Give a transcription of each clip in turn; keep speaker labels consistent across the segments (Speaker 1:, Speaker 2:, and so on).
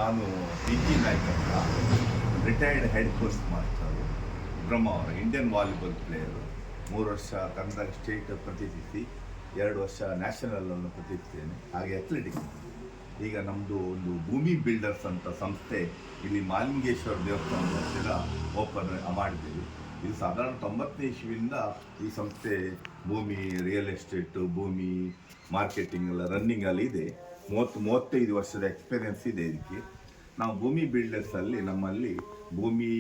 Speaker 1: ನಾನು PG ನಾಯ್ಕ್ ಅಂತ, retired head post master, Brahmavar, Indian volleyball player. 3 ವರ್ಷ ಕನ್ನಡ ಸ್ಟೇಟ್ ಪ್ರತಿನಿಧಿಸಿ 2 ವರ್ಷ ನ್ಯಾಷನಲನ್ನು ಪ್ರತಿನಿಧಿಸಿದ್ದೇನೆ. ಹಾಗೆ ಅಥ್ಲೆಟಿಕ್ಸ್. ಈಗ ನಮ್ಮದು ಒಂದು ಭೂಮಿ ಬಿಲ್ಡರ್ಸ್ ಅಂತ ಸಂಸ್ಥೆ ಇಲ್ಲಿ ಮಾಲಿಂಗೇಶ್ವರ ದೇವಸ್ಥಾನದ ಹತ್ತಿರ ಓಪನ್ ಮಾಡಿದ್ದೇವೆ. ಇದು ಸಾಧಾರಣ 90ನೇ ಇಸ್ವಿಯಿಂದ ಈ ಸಂಸ್ಥೆ ಭೂಮಿ ರಿಯಲ್ ಎಸ್ಟೇಟು, ಭೂಮಿ ಮಾರ್ಕೆಟಿಂಗ್ ಎಲ್ಲ ರನ್ನಿಂಗಲ್ಲಿ ಇದೆ. 35 ವರ್ಷದ ಎಕ್ಸ್ಪೀರಿಯನ್ಸ್ ಇದೆ ಇದಕ್ಕೆ. ನಾವು ಭೂಮಿ ಬಿಲ್ಡರ್ಸಲ್ಲಿ ನಮ್ಮಲ್ಲಿ ಭೂಮಿ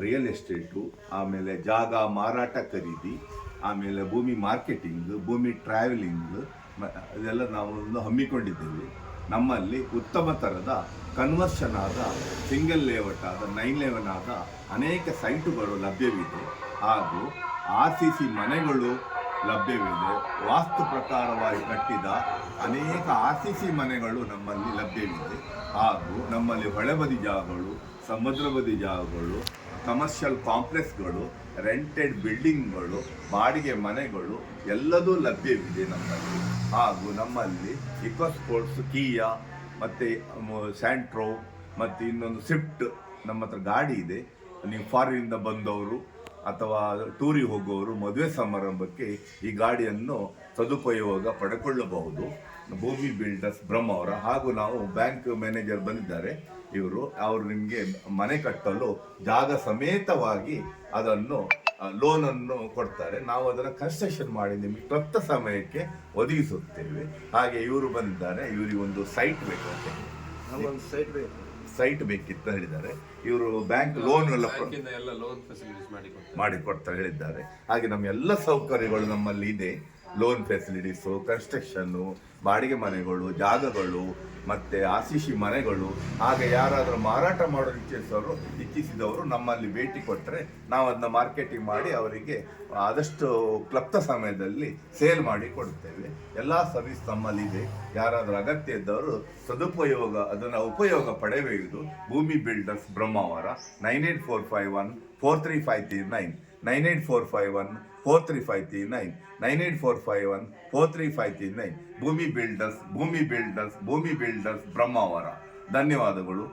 Speaker 1: ರಿಯಲ್ ಎಸ್ಟೇಟು, ಆಮೇಲೆ ಜಾಗ ಮಾರಾಟ ಖರೀದಿ, ಆಮೇಲೆ ಭೂಮಿ ಮಾರ್ಕೆಟಿಂಗ್, ಭೂಮಿ ಟ್ರಾವೆಲಿಂಗ್ ಇದೆಲ್ಲ ನಾವು ಹಮ್ಮಿಕೊಂಡಿದ್ದೇವೆ. ನಮ್ಮಲ್ಲಿ ಉತ್ತಮ ಥರದ ಕನ್ವರ್ಷನ್ ಆದ, ಸಿಂಗಲ್ ಲೇಔಟ್ ಆದ, 911 ಆದ ಅನೇಕ ಸೈಟುಗಳು ಲಭ್ಯವಿದೆ. ಹಾಗೂ RCC ಮನೆಗಳು ಲಭ್ಯವಿದೆ. ವಾಸ್ತು ಪ್ರಕಾರವಾಗಿ ಕಟ್ಟಿದ ಅನೇಕ RCC ಮನೆಗಳು ನಮ್ಮಲ್ಲಿ ಲಭ್ಯವಿದೆ. ಹಾಗೂ ನಮ್ಮಲ್ಲಿ ಹೊಳೆಬದಿ ಜಾಗಗಳು, ಸಮುದ್ರ ಬದಿ ಜಾಗಗಳು, ಕಮರ್ಷಿಯಲ್ ಕಾಂಪ್ಲೆಕ್ಸ್ಗಳು, ರೆಂಟೆಡ್ ಬಿಲ್ಡಿಂಗ್ಗಳು, ಬಾಡಿಗೆ ಮನೆಗಳು ಎಲ್ಲದೂ ಲಭ್ಯವಿದೆ ನಮ್ಮಲ್ಲಿ. ಹಾಗೂ ನಮ್ಮಲ್ಲಿ ಇಕೋ ಸ್ಪೋರ್ಟ್ಸ್, ಕಿಯಾ ಮತ್ತು ಸ್ಯಾಂಟ್ರೋ ಮತ್ತು ಇನ್ನೊಂದು ಸ್ವಿಫ್ಟ್ ನಮ್ಮ ಹತ್ರ ಗಾಡಿ ಇದೆ. ನೀವು ಫಾರಿನಿಂದ ಬಂದವರು ಅಥವಾ ಟೂರಿಗೆ ಹೋಗುವವರು ಮದುವೆ ಸಮಾರಂಭಕ್ಕೆ ಈ ಗಾಡಿಯನ್ನು ಸದುಪಯೋಗ ಪಡೆದುಕೊಳ್ಳಬಹುದು. ಭೂಮಿ ಬಿಲ್ಡರ್ಸ್ ಬ್ರಹ್ಮಾವರ. ಹಾಗೂ ನಾವು ಬ್ಯಾಂಕ್ ಮ್ಯಾನೇಜರ್ ಬಂದಿದ್ದಾರೆ, ಅವರು ನಿಮಗೆ ಮನೆ ಕಟ್ಟಲು ಜಾಗ ಸಮೇತವಾಗಿ ಅದನ್ನು ಲೋನನ್ನು ಕೊಡ್ತಾರೆ. ನಾವು ಅದನ್ನು ಕನ್ಸ್ಟ್ರಕ್ಷನ್ ಮಾಡಿ ನಿಮಗೆ ಕ್ಲಪ್ತ ಸಮಯಕ್ಕೆ ಒದಗಿಸುತ್ತೇವೆ. ಹಾಗೆ ಇವರು ಬಂದಿದ್ದಾರೆ, ಇವರಿಗೆ ಒಂದು ಸೈಟ್ ಬೇಕು ಅಂತ, ಸೈಟ್ ಬೇಕಿತ್ತು ಹೇಳಿದ್ದಾರೆ. ಇವರು ಬ್ಯಾಂಕ್ ಲೋನ್ ಎಲ್ಲ ಮಾಡಿಕೊಡ್ತಾರೆ ಹೇಳಿದ್ದಾರೆ. ಹಾಗೆ ನಮ್ಮ ಎಲ್ಲ ಸೌಕರ್ಯಗಳು ನಮ್ಮಲ್ಲಿ ಇದೆ. ಲೋನ್ ಫೆಸಿಲಿಟೀಸು, ಕನ್ಸ್ಟ್ರಕ್ಷನ್ನು, ಬಾಡಿಗೆ ಮನೆಗಳು, ಜಾಗಗಳು ಮತ್ತು RCC ಮನೆಗಳು. ಹಾಗೆ ಯಾರಾದರೂ ಮಾರಾಟ ಮಾಡೋ ಇಚ್ಛಿಸಿದವರು ನಮ್ಮಲ್ಲಿ ಭೇಟಿ ಕೊಟ್ಟರೆ ನಾವು ಅದನ್ನ ಮಾರ್ಕೆಟಿಂಗ್ ಮಾಡಿ ಅವರಿಗೆ ಆದಷ್ಟು ಕ್ಲಪ್ತ ಸಮಯದಲ್ಲಿ ಸೇಲ್ ಮಾಡಿ ಕೊಡುತ್ತೇವೆ. ಎಲ್ಲ ಸರ್ವಿಸ್ ನಮ್ಮಲ್ಲಿ ಇದೆ. ಯಾರಾದರೂ ಅಗತ್ಯ ಇದ್ದವರು ಅದನ್ನು ಉಪಯೋಗ ಪಡೆಯುವುದು. ಭೂಮಿ ಬಿಲ್ಡರ್ಸ್ ಬ್ರಹ್ಮಾವರ. 98451 43539 98451 43539 98451 43539. ಭೂಮಿ ಬಿಲ್ಡರ್ಸ್ ಬ್ರಹ್ಮಾವರ. ಧನ್ಯವಾದಗಳು.